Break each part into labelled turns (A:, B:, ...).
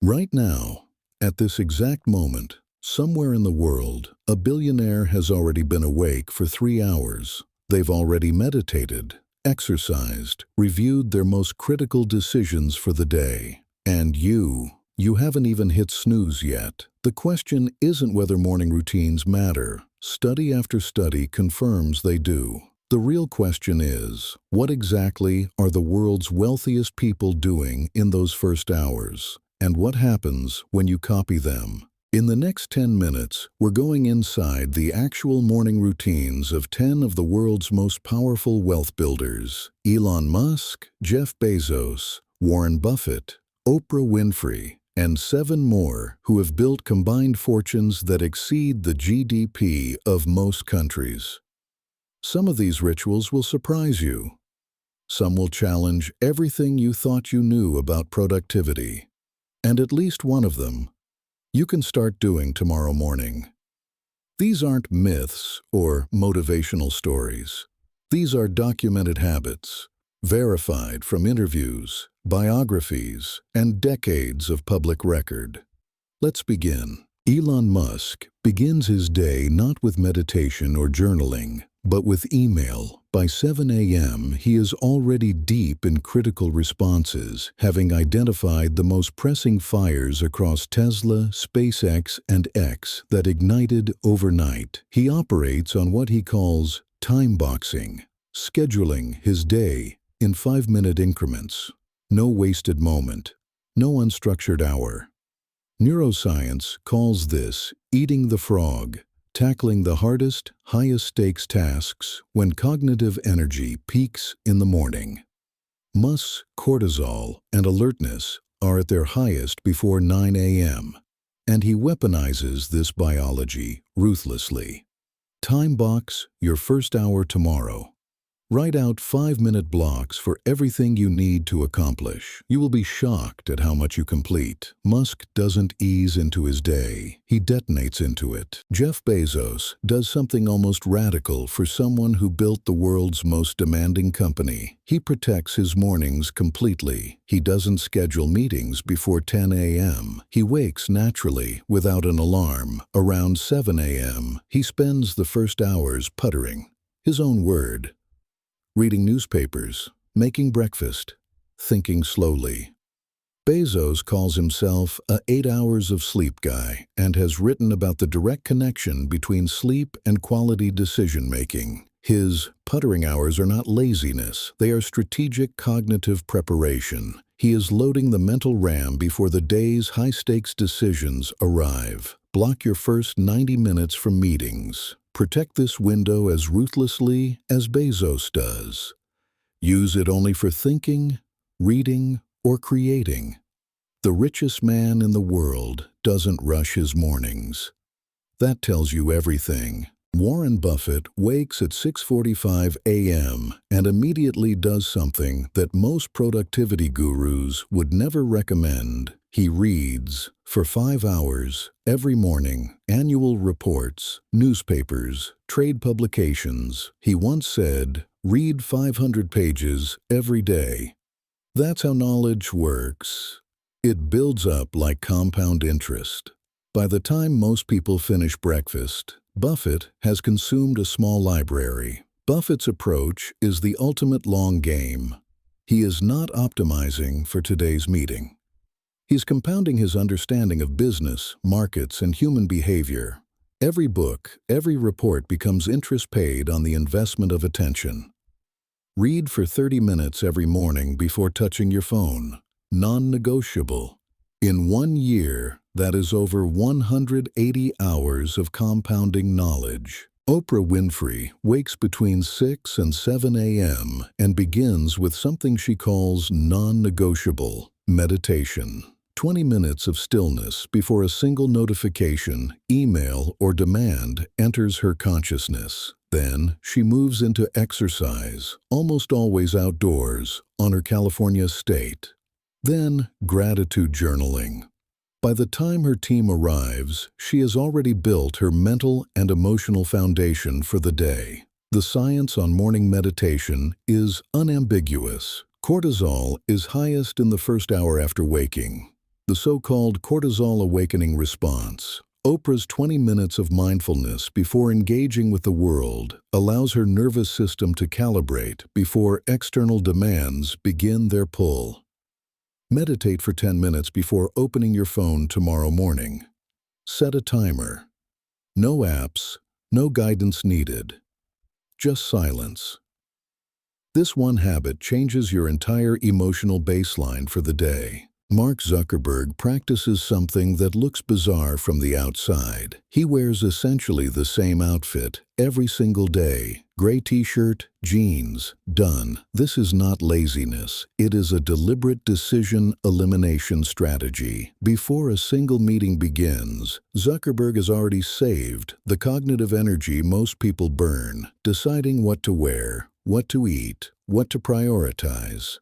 A: Right now, at this exact moment, somewhere in the world, a billionaire has already been awake for 3 hours. They've already meditated, exercised, reviewed their most critical decisions for the day. And you haven't even hit snooze yet. The question isn't whether morning routines matter. Study after study confirms they do. The real question is, what exactly are the world's wealthiest people doing in those first hours? And what happens when you copy them? In the next 10 minutes, we're going inside the actual morning routines of 10 of the world's most powerful wealth builders: Elon Musk, Jeff Bezos, Warren Buffett, Oprah Winfrey, and 7 more who have built combined fortunes that exceed the GDP of most countries. Some of these rituals will surprise you. Some will challenge everything you thought you knew about productivity. And at least one of them, you can start doing tomorrow morning. These aren't myths or motivational stories. These are documented habits, verified from interviews, biographies, and decades of public record. Let's begin. Elon Musk begins his day not with meditation or journaling, but with email. By 7 a.m., he is already deep in critical responses, having identified the most pressing fires across Tesla, SpaceX, and X that ignited overnight. He operates on what he calls time boxing, scheduling his day in 5-minute increments. No wasted moment, no unstructured hour. Neuroscience calls this eating the frog, tackling the hardest, highest-stakes tasks when cognitive energy peaks in the morning. Musk's cortisol and alertness are at their highest before 9 a.m., and he weaponizes this biology ruthlessly. Time box your first hour tomorrow. Write out 5-minute blocks for everything you need to accomplish. You will be shocked at how much you complete. Musk doesn't ease into his day. He detonates into it. Jeff Bezos does something almost radical for someone who built the world's most demanding company. He protects his mornings completely. He doesn't schedule meetings before 10 a.m. He wakes naturally without an alarm. Around 7 a.m., he spends the first hours puttering. His own word. Reading newspapers, making breakfast, thinking slowly. Bezos calls himself a 8 hours of sleep guy and has written about the direct connection between sleep and quality decision-making. His puttering hours are not laziness, they are strategic cognitive preparation. He is loading the mental RAM before the day's high-stakes decisions arrive. Block your first 90 minutes from meetings. Protect this window as ruthlessly as Bezos does. Use it only for thinking, reading, or creating. The richest man in the world doesn't rush his mornings. That tells you everything. Warren Buffett wakes at 6:45 a.m. and immediately does something that most productivity gurus would never recommend. He reads for 5 hours every morning, annual reports, newspapers, trade publications. He once said, "Read 500 pages every day." That's how knowledge works. It builds up like compound interest. By the time most people finish breakfast, Buffett has consumed a small library. Buffett's approach is the ultimate long game. He is not optimizing for today's meeting. He's compounding his understanding of business, markets, and human behavior. Every book, every report becomes interest paid on the investment of attention. Read for 30 minutes every morning before touching your phone. Non-negotiable. In 1 year, that is over 180 hours of compounding knowledge. Oprah Winfrey wakes between 6 and 7 a.m. and begins with something she calls non-negotiable meditation. 20 minutes of stillness before a single notification, email, or demand enters her consciousness. Then she moves into exercise, almost always outdoors, on her California estate. Then gratitude journaling. By the time her team arrives, she has already built her mental and emotional foundation for the day. The science on morning meditation is unambiguous. Cortisol is highest in the first hour after waking. the so-called cortisol awakening response. Oprah's 20 minutes of mindfulness before engaging with the world allows her nervous system to calibrate before external demands begin their pull. Meditate for 10 minutes before opening your phone tomorrow morning. Set a timer. No apps, no guidance needed. Just silence. This one habit changes your entire emotional baseline for the day. Mark Zuckerberg practices something that looks bizarre from the outside. He wears essentially the same outfit every single day. Gray t-shirt, jeans, done. This is not laziness. It is a deliberate decision elimination strategy. Before a single meeting begins, Zuckerberg has already saved the cognitive energy most people burn, deciding what to wear, what to eat, what to prioritize.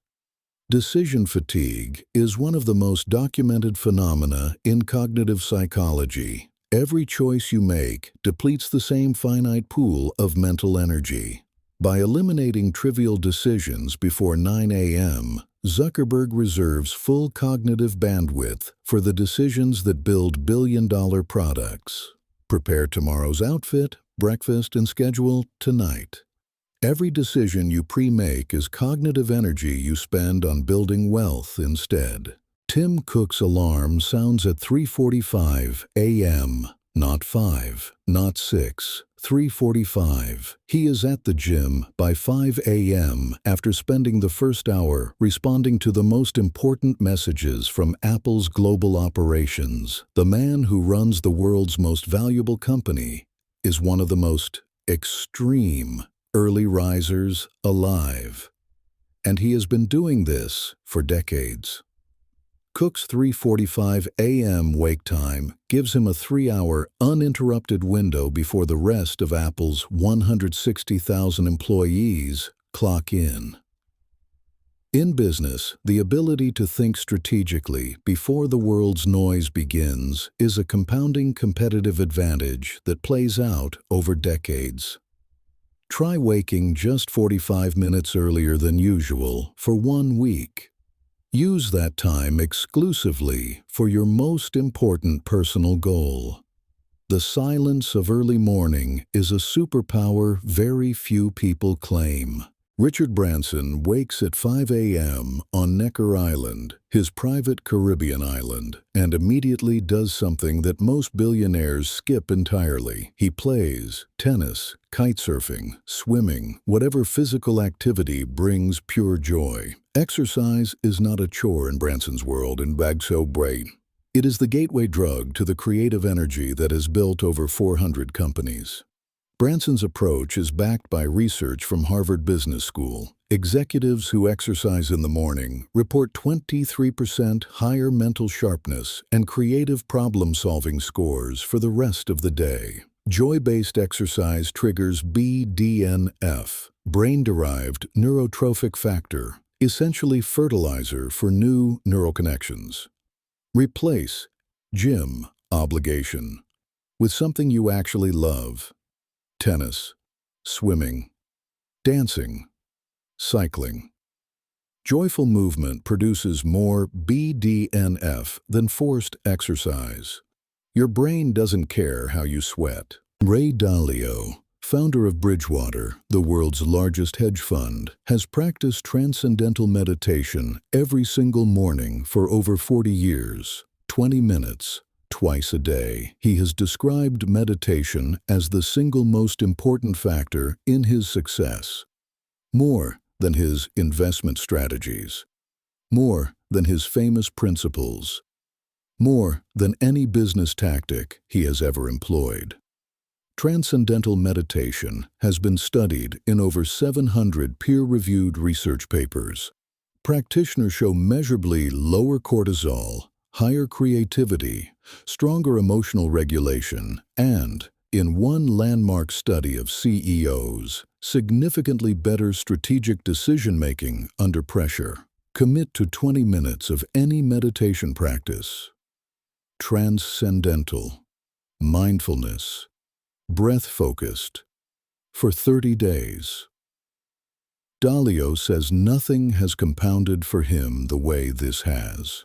A: Decision fatigue is one of the most documented phenomena in cognitive psychology. Every choice you make depletes the same finite pool of mental energy. By eliminating trivial decisions before 9 a.m., Zuckerberg reserves full cognitive bandwidth for the decisions that build billion-dollar products. Prepare tomorrow's outfit, breakfast, and schedule tonight. Every decision you pre-make is cognitive energy you spend on building wealth instead. Tim Cook's alarm sounds at 3:45 a.m., not 5, not 6, 3:45. He is at the gym by 5 a.m. after spending the first hour responding to the most important messages from Apple's global operations. The man who runs the world's most valuable company is one of the most extreme early risers alive, and he has been doing this for decades. Cook's 3:45 a.m. wake time gives him a 3-hour uninterrupted window before the rest of Apple's 160,000 employees clock in. In business, the ability to think strategically before the world's noise begins is a compounding competitive advantage that plays out over decades. Try waking just 45 minutes earlier than usual for 1 week. Use that time exclusively for your most important personal goal. The silence of early morning is a superpower very few people claim. Richard Branson wakes at 5 a.m. on Necker Island, his private Caribbean island, and immediately does something that most billionaires skip entirely. He plays tennis, kitesurfing, swimming, whatever physical activity brings pure joy. Exercise is not a chore in Branson's world in Bagso Brain. It is the gateway drug to the creative energy that has built over 400 companies. Branson's approach is backed by research from Harvard Business School. Executives who exercise in the morning report 23% higher mental sharpness and creative problem-solving scores for the rest of the day. Joy-based exercise triggers BDNF, brain-derived neurotrophic factor, essentially fertilizer for new neural connections. Replace gym obligation with something you actually love. Tennis, swimming, dancing, cycling. Joyful movement produces more BDNF than forced exercise. Your brain doesn't care how you sweat. Ray Dalio, founder of Bridgewater, the world's largest hedge fund, has practiced transcendental meditation every single morning for over 40 years, 20 minutes. Twice a day. He has described meditation as the single most important factor in his success. More than his investment strategies. More than his famous principles. More than any business tactic he has ever employed. Transcendental meditation has been studied in over 700 peer-reviewed research papers. Practitioners show measurably lower cortisol, higher creativity, stronger emotional regulation, and, in one landmark study of CEOs, significantly better strategic decision-making under pressure. Commit to 20 minutes of any meditation practice. Transcendental, mindfulness, breath-focused, for 30 days. Dalio says nothing has compounded for him the way this has.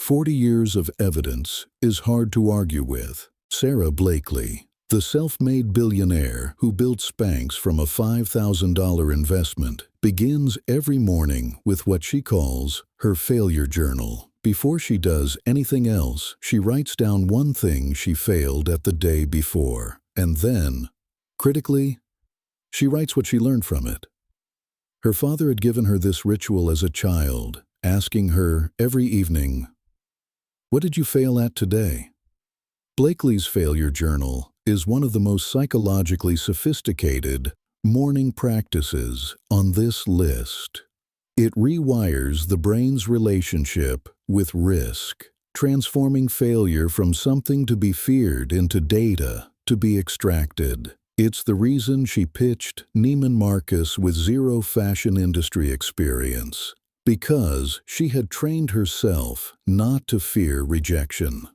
A: 40 years of evidence is hard to argue with. Sara Blakely, the self-made billionaire who built Spanx from a $5,000 investment, begins every morning with what she calls her failure journal. Before she does anything else, she writes down one thing she failed at the day before, and then, critically, she writes what she learned from it. Her father had given her this ritual as a child, asking her every evening, "What did you fail at today?" Blakely's failure journal is one of the most psychologically sophisticated morning practices on this list. It rewires the brain's relationship with risk, transforming failure from something to be feared into data to be extracted. It's the reason she pitched Neiman Marcus with zero fashion industry experience, because she had trained herself not to fear rejection.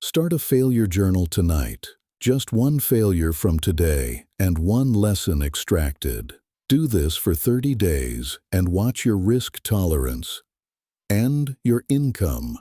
A: Start a failure journal tonight. Just one failure from today and one lesson extracted. Do this for 30 days and watch your risk tolerance and your income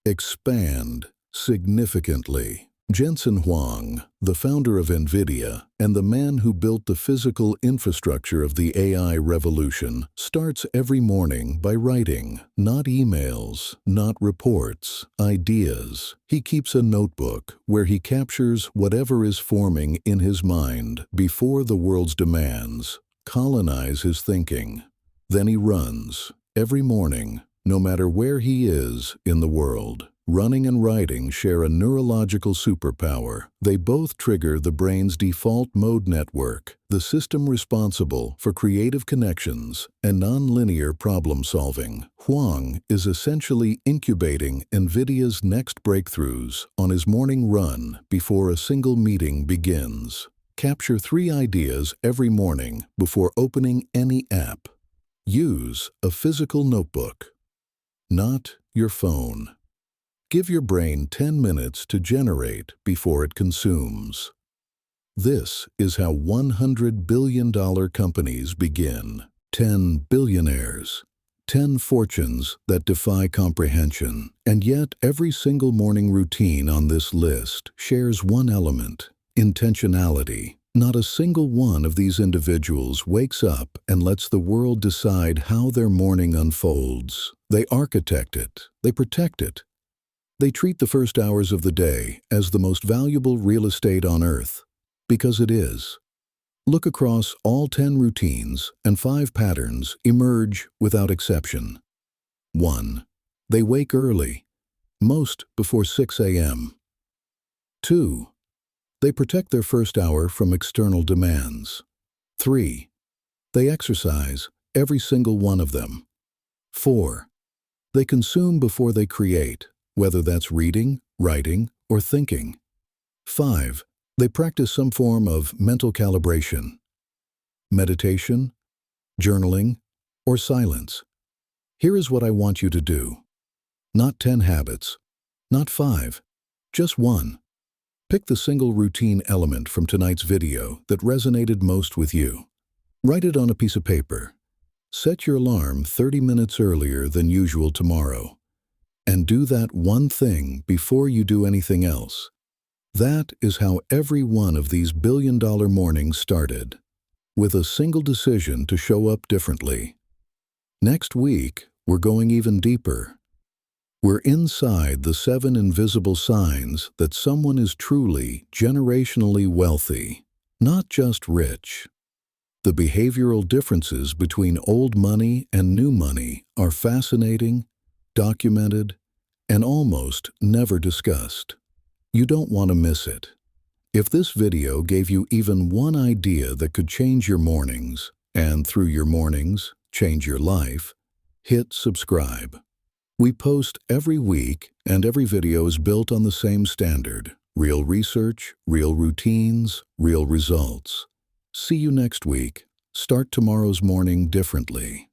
A: expand significantly. Jensen Huang, the founder of NVIDIA and the man who built the physical infrastructure of the AI revolution, starts every morning by writing, not emails, not reports, ideas. He keeps a notebook where he captures whatever is forming in his mind before the world's demands colonize his thinking. Then he runs every morning, no matter where he is in the world. Running and writing share a neurological superpower. They both trigger the brain's default mode network, the system responsible for creative connections and nonlinear problem-solving. Huang is essentially incubating NVIDIA's next breakthroughs on his morning run before a single meeting begins. Capture 3 ideas every morning before opening any app. Use a physical notebook, not your phone. Give your brain 10 minutes to generate before it consumes. This is how $100 billion companies begin. 10 billionaires. 10 fortunes that defy comprehension. And yet, every single morning routine on this list shares one element: intentionality. Not a single one of these individuals wakes up and lets the world decide how their morning unfolds. They architect it. They protect it. They treat the first hours of the day as the most valuable real estate on earth, because it is. Look across all 10 routines, and 5 patterns emerge without exception. 1. They wake early, most before 6 a.m. 2. They protect their first hour from external demands. 3. They exercise, every single one of them. 4. They consume before they create, whether that's reading, writing, or thinking. 5. They practice some form of mental calibration, meditation, journaling, or silence. Here is what I want you to do. Not 10 habits, not 5, just 1. Pick the single routine element from tonight's video that resonated most with you. Write it on a piece of paper. Set your alarm 30 minutes earlier than usual tomorrow. And do that one thing before you do anything else. That is how every one of these billion-dollar mornings started, with a single decision to show up differently. Next week, we're going even deeper. We're inside the 7 invisible signs that someone is truly generationally wealthy, not just rich. The behavioral differences between old money and new money are fascinating, documented, and almost never discussed. You don't want to miss it. If this video gave you even one idea that could change your mornings, and through your mornings, change your life, hit subscribe. We post every week, and every video is built on the same standard: real research, real routines, real results. See you next week. Start tomorrow's morning differently.